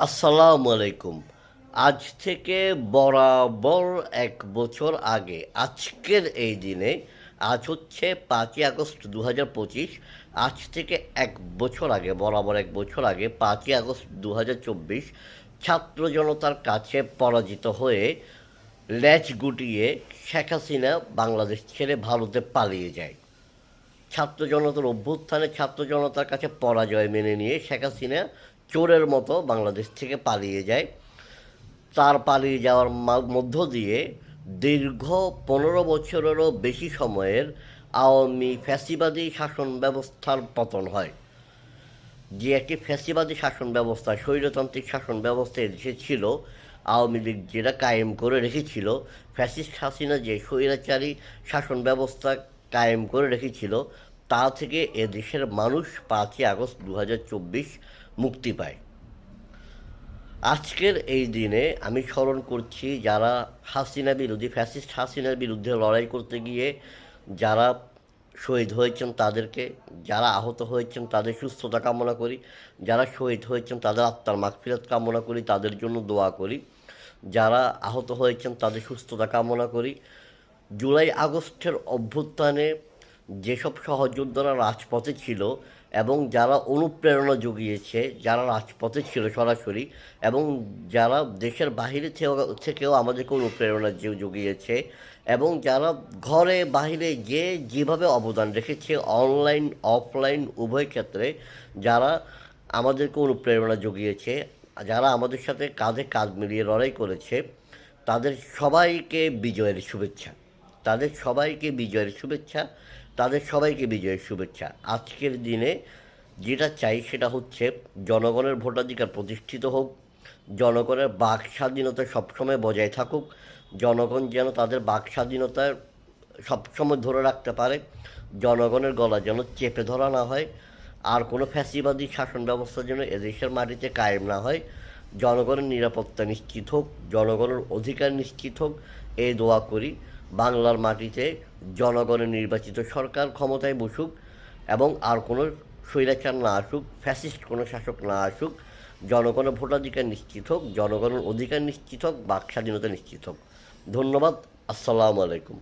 আসসালামু আলাইকুম। আজ থেকে বরাবর ১ বছর আগে আজকের এই দিনে, আজ হচ্ছে ৫ই আগস্ট ২০২৫। আজ থেকে ১ বছর আগে, বরাবর ১ বছর আগে ৫ই আগস্ট ২০২৪ ছাত্র জনতার কাছে পরাজিত হয়ে লেজ গুটিয়ে শেখ হাসিনা বাংলাদেশ ছেড়ে ভারতে পালিয়ে যায়। ছাত্র জনতার অভ্যুত্থানে ছাত্র জনতার কাছে পরাজয় মেনে নিয়ে শেখ হাসিনা চোরের মতো বাংলাদেশ থেকে পালিয়ে যায়। তার পালিয়ে যাওয়ার মধ্য দিয়ে দীর্ঘ ১৫ বছরেরও বেশি সময়ের আওয়ামী ফ্যাসিবাদী শাসন ব্যবস্থার পতন হয়। যে একটি ফ্যাসিবাদী শাসন ব্যবস্থা, স্বৈরতান্ত্রিক শাসন ব্যবস্থা এদেশে ছিল, আওয়ামী লীগ যেটা কায়েম করে রেখেছিল, ফ্যাসিস্ট হাসিনা যে স্বৈরাচারী শাসন ব্যবস্থা কায়েম করে রেখেছিল, তা থেকে এদেশের মানুষ ৫ই আগস্ট ২০২৪ মুক্তি পায়। আজকের এই দিনে আমি স্মরণ করছি যারা হাসিনা বিরোধী, ফ্যাসিস্ট হাসিনার বিরুদ্ধে লড়াই করতে গিয়ে যারা শহীদ হয়েছেন তাদেরকে, যারা আহত হয়েছেন তাদের সুস্থতা কামনা করি, যারা শহীদ হয়েছেন তাদের আত্মার মাগফিরাত কামনা করি, তাদের জন্য দোয়া করি, যারা আহত হয়েছেন তাদের সুস্থতা কামনা করি। জুলাই আগস্টের অভ্যুত্থানে যেসব সহযোদ্ধারা রাজপথে ছিল এবং যারা অনুপ্রেরণা জুগিয়েছে, যারা রাজপথে ছিল সরাসরি, এবং যারা দেশের বাহিরে থেকেও আমাদেরকে অনুপ্রেরণা জুগিয়েছে, এবং যারা ঘরে বাহিরে যেভাবে অবদান রেখেছে, অনলাইন অফলাইন উভয় ক্ষেত্রে যারা আমাদেরকে অনুপ্রেরণা জুগিয়েছে, যারা আমাদের সাথে কাঁধে কাঁধ মিলিয়ে লড়াই করেছে, তাদের সবাইকে বিজয়ের শুভেচ্ছা। তাদের সবাইকে বিজয়ের শুভেচ্ছা। তাদের সবাইকে বিজয়ের শুভেচ্ছা। আজকের দিনে যেটা চাই সেটা হচ্ছে জনগণের ভোটাধিকার প্রতিষ্ঠিত হোক, জনগণের বাক স্বাধীনতা সবসময় বজায় থাকুক, জনগণ যেন তাদের বাক স্বাধীনতা সবসময় ধরে রাখতে পারে, জনগণের গলা যেন চেপে ধরা না হয়, আর কোনো ফ্যাসিবাদী শাসন ব্যবস্থা যেন এদেশের মাটিতে কায়েম না হয়, জনগণের নিরাপত্তা নিশ্চিত হোক, জনগণের অধিকার নিশ্চিত হোক, এই দোয়া করি। বাংলার মাটিতে জনগণের নির্বাচিত সরকার ক্ষমতায় বসুক এবং আর কোনো স্বৈরাচার না আসুক, ফ্যাসিস্ট কোনো শাসক না আসুক, জনগণের ভোটাধিকার নিশ্চিত হোক, জনগণের অধিকার নিশ্চিত হোক, বাক স্বাধীনতা নিশ্চিত হোক। ধন্যবাদ। আসসালামু আলাইকুম।